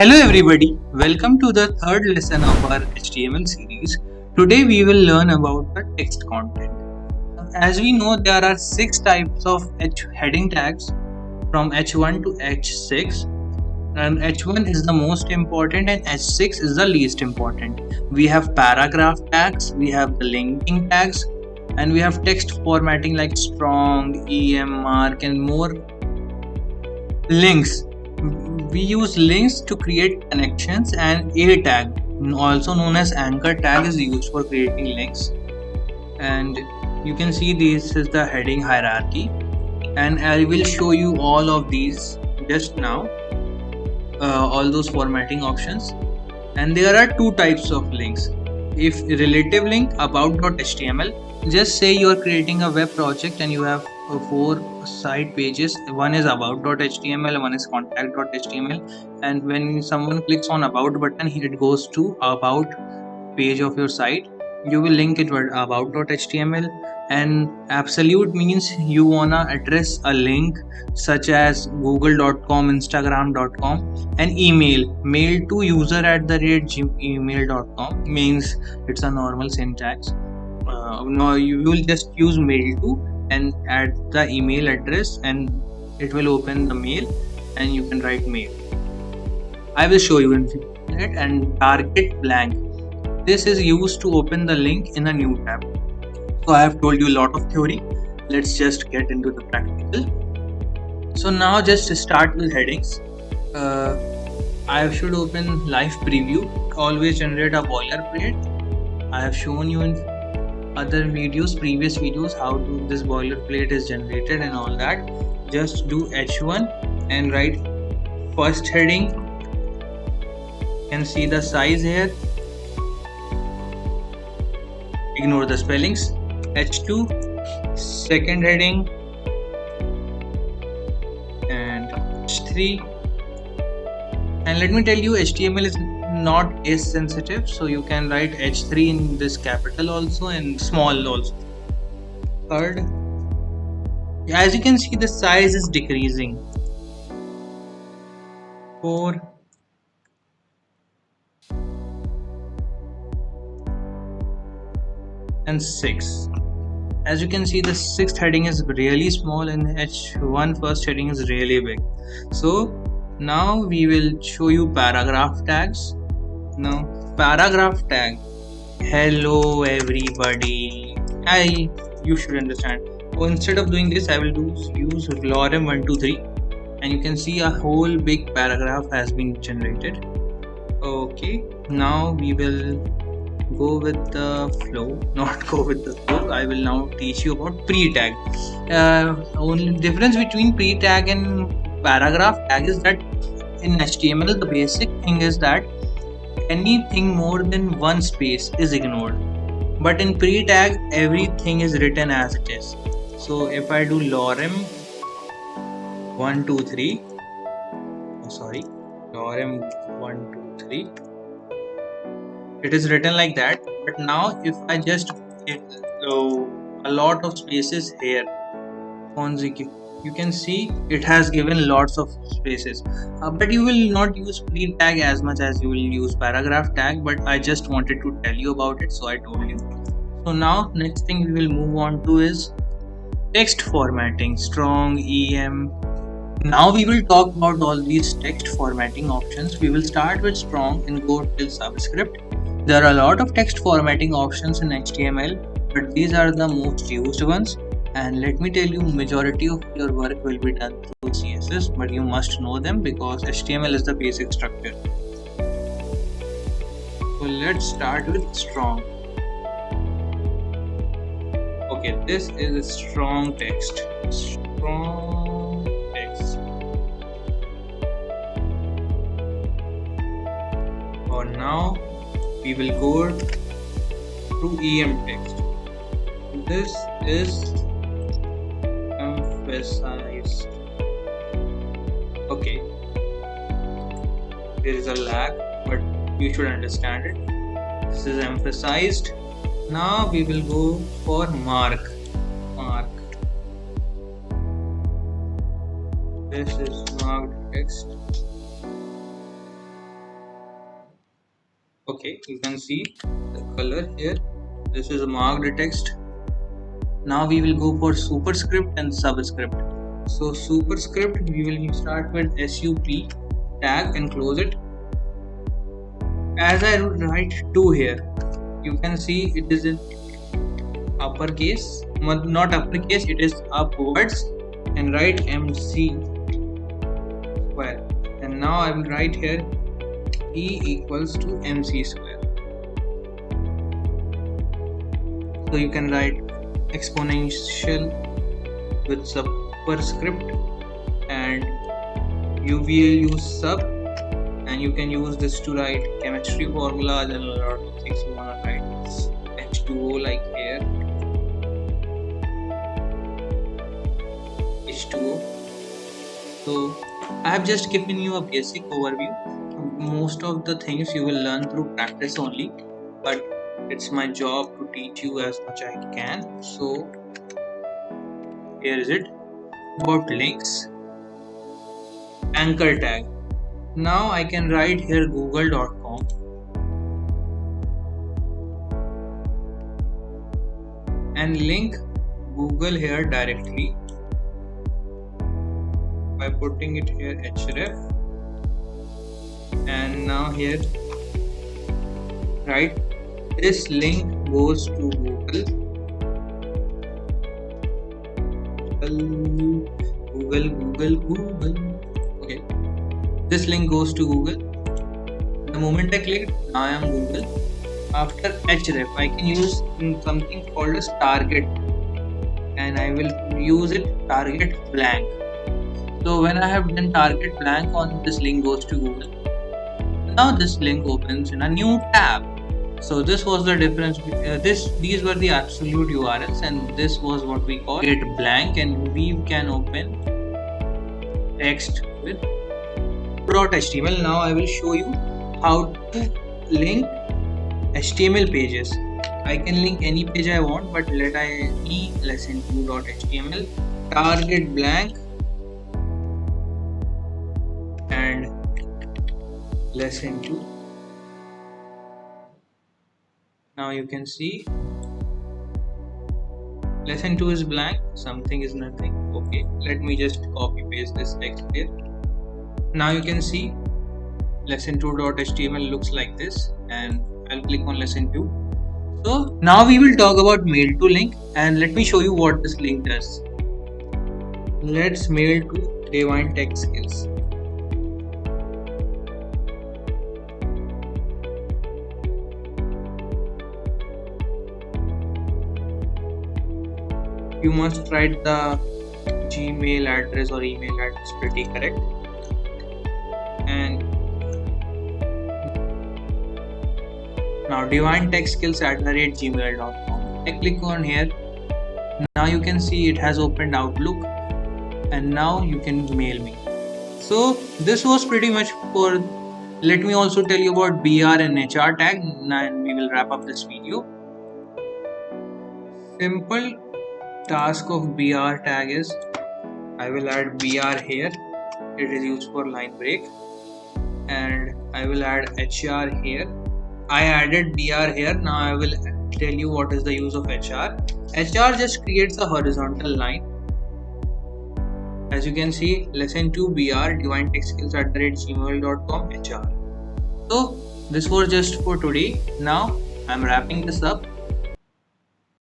Hello everybody, welcome to the third lesson of our HTML series. Today we will learn about the text content. As we know, there are 6 types of heading tags from H1 to H6, and H1 is the most important and H6 is the least important. We have paragraph tags, we have the linking tags, and we have text formatting like strong, EM, mark, and more. Links. We use links to create connections, and a tag, also known as anchor tag, is used for creating links. And you can see this is the heading hierarchy, and I will show you all of these just now, all those formatting options. And there are 2 types of links. If relative link, about.html, just say you are creating a web project and you have 4 side pages. One is about.html, one is contact.html, and when someone clicks on about button, it goes to about page of your site. You will link it with about.html. And absolute means you wanna address a link such as google.com, instagram.com, and mail to user@gmail.com means it's a normal syntax. No, you will just use mail to and add the email address, and it will open the mail and you can write mail. I will show you in a minute. And target blank, this is used to open the link in a new tab. So I have told you a lot of theory. Let's just get into the practical. So now just start with headings. I should open live preview. Always generate a boilerplate. I have shown you in other videos, previous videos, how this boilerplate is generated and all that. Just do H1 and write first heading. You can see the size here. Ignore the spellings. H2, second heading, and H3. And let me tell you, HTML is not case sensitive, so you can write H3 in this capital also and small also. Third, as you can see, the size is decreasing. 4, and 6. As you can see, the 6th heading is really small and H1 first heading is really big. So now we will show you paragraph tags. Now paragraph tag, hello everybody, you should understand. Instead of doing this, I will use lorem 123, and you can see a whole big paragraph has been generated. Okay, now we will go with the flow, not go with the flow. I will now teach you about pre-tag. Only difference between pre-tag and paragraph tag is that in HTML the basic thing is that anything more than one space is ignored, but in pre-tag everything is written as it is. So if I do lorem 123, lorem 123, it is written like that. But now if I just give a lot of spaces here, you can see it has given lots of spaces, but you will not use pre-tag as much as you will use paragraph tag, but I just wanted to tell you about it, so I told you. So now next thing we will move on to is text formatting, strong, EM. Now we will talk about all these text formatting options. We will start with strong and go till subscript. There are a lot of text formatting options in HTML, but these are the most used ones. And let me tell you, majority of your work will be done through CSS, but you must know them because HTML is the basic structure. So let's start with strong. Okay, this is a strong text. Strong text. For now, we will go to EM text. This is emphasized. Okay, there is a lag, but you should understand it. This is emphasized. Now we will go for mark. This is marked text. Okay, you can see the color here. This is marked text. Now we will go for superscript and subscript. So superscript, we will start with sup tag and close it. As I write 2 here, you can see it is in uppercase, not uppercase, it is upwards, and write MC square. And now I will write here E equals to MC square. So you can write exponential with superscript, and you will use sub, and you can use this to write chemistry formulas and a lot of things you want to write. H2O like here, H2O. So I have just given you a basic overview. Most of the things you will learn through practice only, but it's my job to teach you as much I can. So here is it. About links, anchor tag. Now I can write here google.com and link Google here directly by putting it here href, and now here right, this link goes to Google. Okay, this link goes to Google. The moment I clicked, now I am Google. After href, I can use something called as target, and I will use it target blank. So when I have done target blank on this link goes to Google, now this link opens in a new tab. So this was the difference. These were the absolute URLs, and this was what we call it blank, and we can open text with .html. Now I will show you how to link HTML pages. I can link any page I want, but let I be lesson2.html, target blank, and lesson 2. Now you can see lesson 2 is blank, something is nothing. Okay, let me just copy paste this text here. Now you can see lesson2.html looks like this, and I'll click on lesson 2. So now we will talk about mail to link, and let me show you what this link does. Let's mail to Divine Tech Skills. You must write the Gmail address or email address pretty correct. And now divinetechskills@gmail.com. I click on here. Now you can see it has opened Outlook, and now you can mail me. So this was pretty much for. Let me also tell you about BR and HR tag, and we will wrap up this video. Simple task of BR tag is I will add BR here. It is used for line break, and I will add HR here. I added BR here. Now I will tell you what is the use of HR. HR just creates a horizontal line. As you can see, lesson 2 BR divinetechskills@gmail.com HR. So this was just for today. Now I'm wrapping this up.